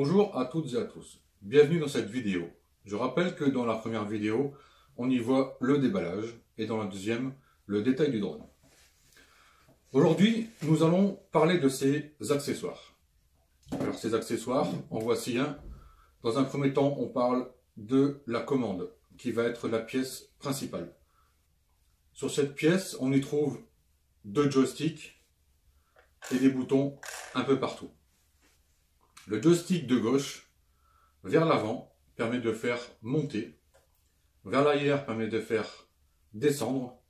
Bonjour à toutes et à tous, bienvenue dans cette vidéo. Je rappelle que dans la première vidéo, on y voit le déballage et dans la deuxième, le détail du drone. Aujourd'hui, nous allons parler de ces accessoires. Alors ces accessoires, en voici un. Dans un premier temps, on parle de la commande, qui va être la pièce principale. Sur cette pièce, on y trouve deux joysticks et des boutons un peu partout. Le joystick de gauche, vers l'avant, permet de faire monter. Vers l'arrière, permet de faire descendre.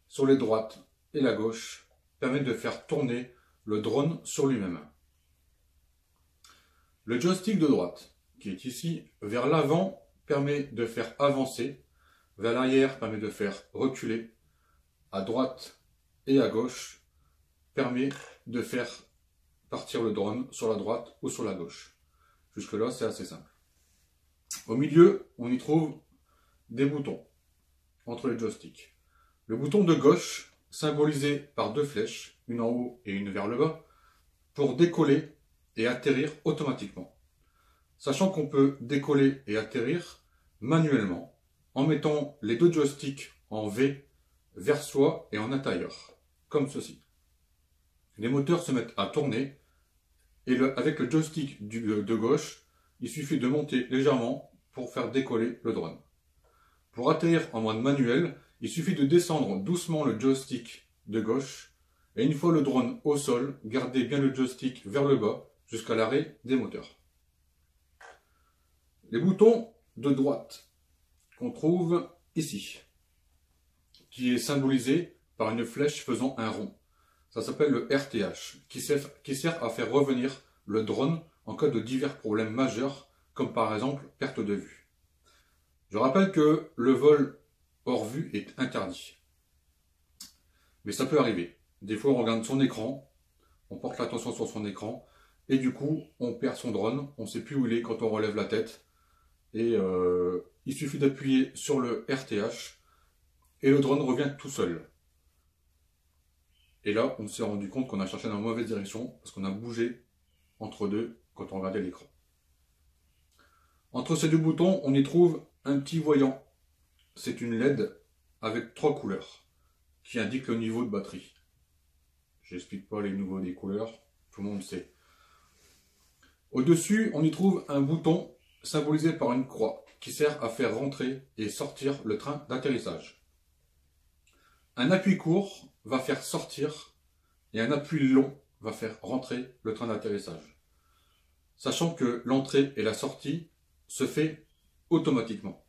Sur les droites et la gauche, permet de faire tourner le drone sur lui-même. Le joystick de droite, qui est ici, vers l'avant, permet de faire avancer. Vers l'arrière, permet de faire reculer. À droite et à gauche, permet de faire partir le drone sur la droite ou sur la gauche. Jusque là, c'est assez simple. Au milieu, on y trouve des boutons entre les joysticks. Le bouton de gauche, symbolisé par deux flèches, une en haut et une vers le bas, pour décoller et atterrir automatiquement. Sachant qu'on peut décoller et atterrir manuellement en mettant les deux joysticks en V vers soi et en intérieur, comme ceci. Les moteurs se mettent à tourner et avec le joystick de gauche, il suffit de monter légèrement pour faire décoller le drone. Pour atterrir en mode manuel, il suffit de descendre doucement le joystick de gauche et une fois le drone au sol, gardez bien le joystick vers le bas jusqu'à l'arrêt des moteurs. Les boutons de droite qu'on trouve ici, qui est symbolisé par une flèche faisant un rond. Ça s'appelle le RTH, qui sert à faire revenir le drone en cas de divers problèmes majeurs, comme par exemple perte de vue. Je rappelle que le vol hors vue est interdit. Mais ça peut arriver. Des fois, on regarde son écran, on porte l'attention sur son écran, et du coup, on perd son drone, on ne sait plus où il est quand on relève la tête. Et il suffit d'appuyer sur le RTH, et le drone revient tout seul. Et là, on s'est rendu compte qu'on a cherché dans la mauvaise direction parce qu'on a bougé entre deux quand on regardait l'écran. Entre ces deux boutons, on y trouve un petit voyant. C'est une LED avec 3 couleurs qui indique le niveau de batterie. J'explique pas les niveaux des couleurs, tout le monde sait. Au-dessus, on y trouve un bouton symbolisé par une croix qui sert à faire rentrer et sortir le train d'atterrissage. Un appui court va faire sortir et un appui long va faire rentrer le train d'atterrissage. Sachant que l'entrée et la sortie se fait automatiquement.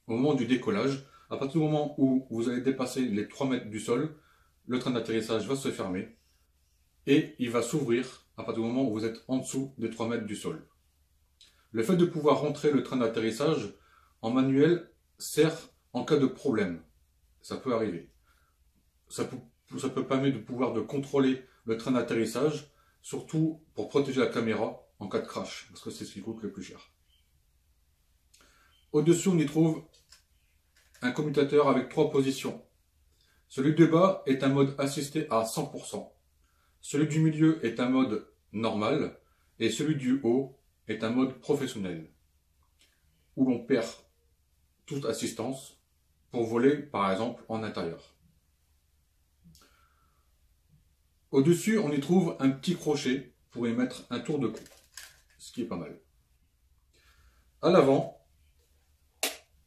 Au moment du décollage, à partir du moment où vous allez dépasser les 3 mètres du sol, le train d'atterrissage va se fermer et il va s'ouvrir à partir du moment où vous êtes en dessous des 3 mètres du sol. Le fait de pouvoir rentrer le train d'atterrissage en manuel sert en cas de problème. Ça peut arriver. Ça peut permettre de pouvoir de contrôler le train d'atterrissage, surtout pour protéger la caméra en cas de crash, parce que c'est ce qui coûte le plus cher. Au-dessus, on y trouve un commutateur avec 3 positions. Celui de bas est un mode assisté à 100%. Celui du milieu est un mode normal, et celui du haut est un mode professionnel, où l'on perd toute assistance pour voler, par exemple, en intérieur. Au-dessus, on y trouve un petit crochet pour y mettre un tour de cou, ce qui est pas mal. À l'avant,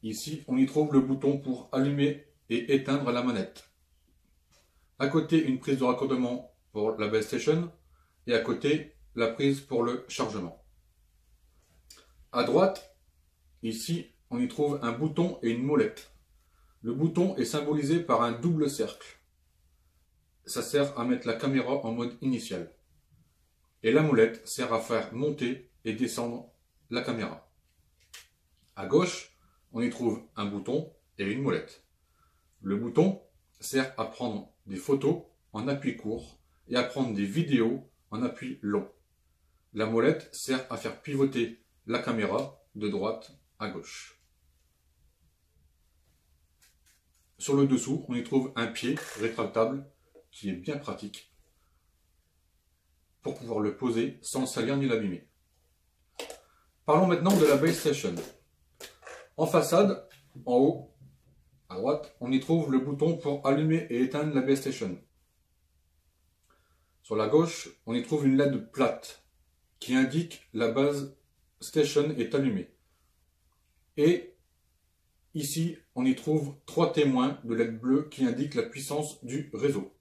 ici, on y trouve le bouton pour allumer et éteindre la manette. À côté, une prise de raccordement pour la base station et à côté, la prise pour le chargement. À droite, ici, on y trouve un bouton et une molette. Le bouton est symbolisé par un double cercle. Ça sert à mettre la caméra en mode initial. Et la molette sert à faire monter et descendre la caméra. À gauche, on y trouve un bouton et une molette. Le bouton sert à prendre des photos en appui court et à prendre des vidéos en appui long. La molette sert à faire pivoter la caméra de droite à gauche. Sur le dessous, on y trouve un pied rétractable qui est bien pratique pour pouvoir le poser sans le salir ni l'abîmer. Parlons maintenant de la base station. En façade, en haut, à droite, on y trouve le bouton pour allumer et éteindre la base station. Sur la gauche, on y trouve une LED plate qui indique la base station est allumée. Et ici, on y trouve 3 témoins de LED bleu qui indiquent la puissance du réseau.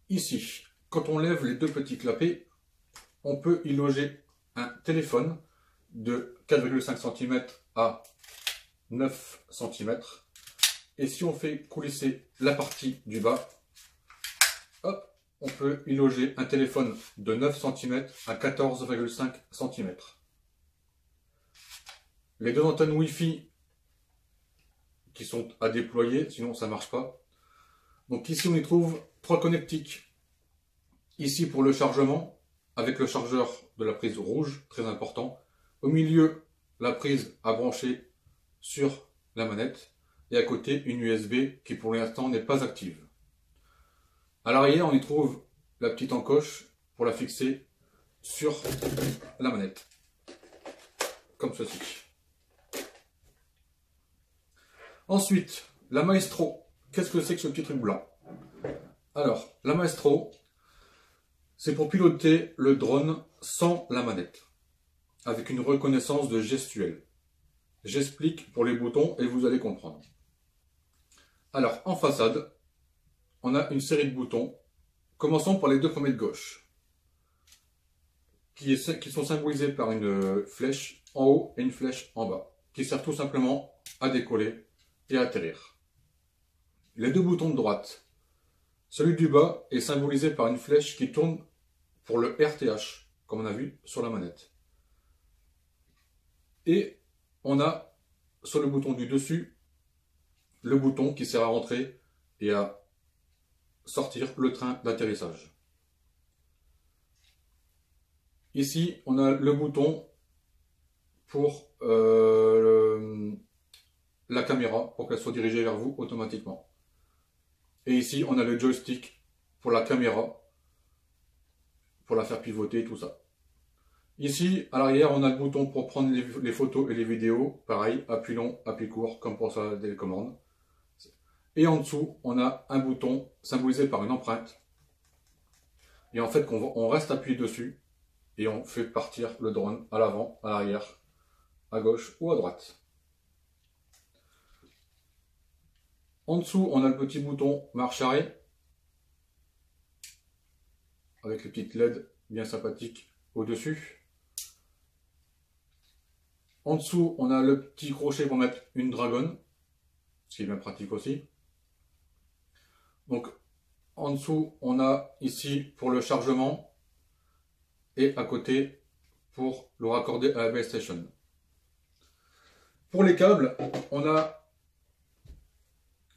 Ici, quand on lève les deux petits clapets, on peut y loger un téléphone de 4,5 cm à 9 cm. Et si on fait coulisser la partie du bas, hop, on peut y loger un téléphone de 9 cm à 14,5 cm. Les deux antennes Wi-Fi qui sont à déployer, sinon ça ne marche pas. Donc ici on y trouve 3 connectiques. Ici pour le chargement, avec le chargeur de la prise rouge, très important. Au milieu, la prise à brancher sur la manette. Et à côté, une USB qui pour l'instant n'est pas active. À l'arrière, on y trouve la petite encoche pour la fixer sur la manette. Comme ceci. Ensuite, la Maestro. Qu'est-ce que c'est que ce petit truc blanc? Alors, la Maestro, c'est pour piloter le drone sans la manette, avec une reconnaissance de gestuelle. J'explique pour les boutons et vous allez comprendre. Alors, en façade, on a une série de boutons. Commençons par les deux premiers de gauche, qui sont symbolisés par une flèche en haut et une flèche en bas, qui servent tout simplement à décoller et à atterrir. Les deux boutons de droite, celui du bas est symbolisé par une flèche qui tourne pour le RTH, comme on a vu sur la manette. Et on a sur le bouton du dessus, le bouton qui sert à rentrer et à sortir le train d'atterrissage. Ici, on a le bouton pour la caméra, pour qu'elle soit dirigée vers vous automatiquement. Et ici, on a le joystick pour la caméra, pour la faire pivoter, tout ça. Ici, à l'arrière, on a le bouton pour prendre les photos et les vidéos. Pareil, appui long, appui court, comme pour la télécommande. Et en dessous, on a un bouton symbolisé par une empreinte. Et en fait, on reste appuyé dessus et on fait partir le drone à l'avant, à l'arrière, à gauche ou à droite. En dessous, on a le petit bouton marche arrêt avec les petites LED bien sympathiques au-dessus. En dessous, on a le petit crochet pour mettre une dragonne, ce qui est bien pratique aussi. Donc, en dessous, on a ici pour le chargement et à côté pour le raccorder à la base station. Pour les câbles, on a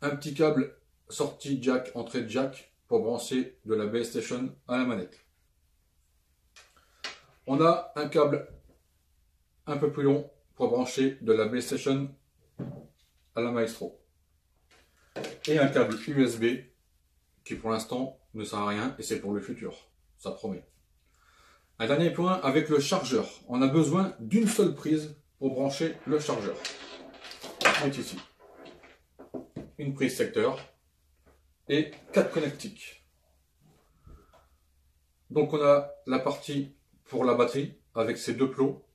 un petit câble sortie jack, entrée jack pour brancher de la base station à la manette. On a un câble un peu plus long pour brancher de la base station à la Maestro. Et un câble USB qui pour l'instant ne sert à rien et c'est pour le futur, ça promet. Un dernier point avec le chargeur. On a besoin d'une seule prise pour brancher le chargeur. On est ici. Une prise secteur et 4 connectiques. Donc on a la partie pour la batterie avec ses deux plots.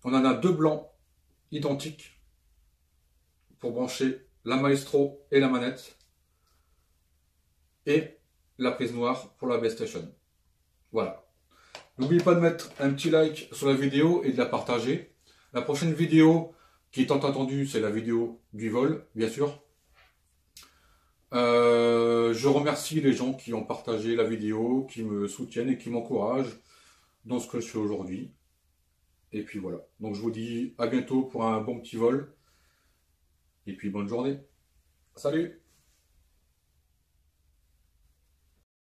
On en a deux blancs identiques pour brancher la Maestro et la manette. Et la prise noire pour la base station. Voilà. N'oubliez pas de mettre un petit like sur la vidéo et de la partager. La prochaine vidéo qui est tant attendue, c'est la vidéo du vol, bien sûr. Je remercie les gens qui ont partagé la vidéo, qui me soutiennent et qui m'encouragent dans ce que je fais aujourd'hui. Et puis voilà. Donc je vous dis à bientôt pour un bon petit vol. Et puis bonne journée. Salut!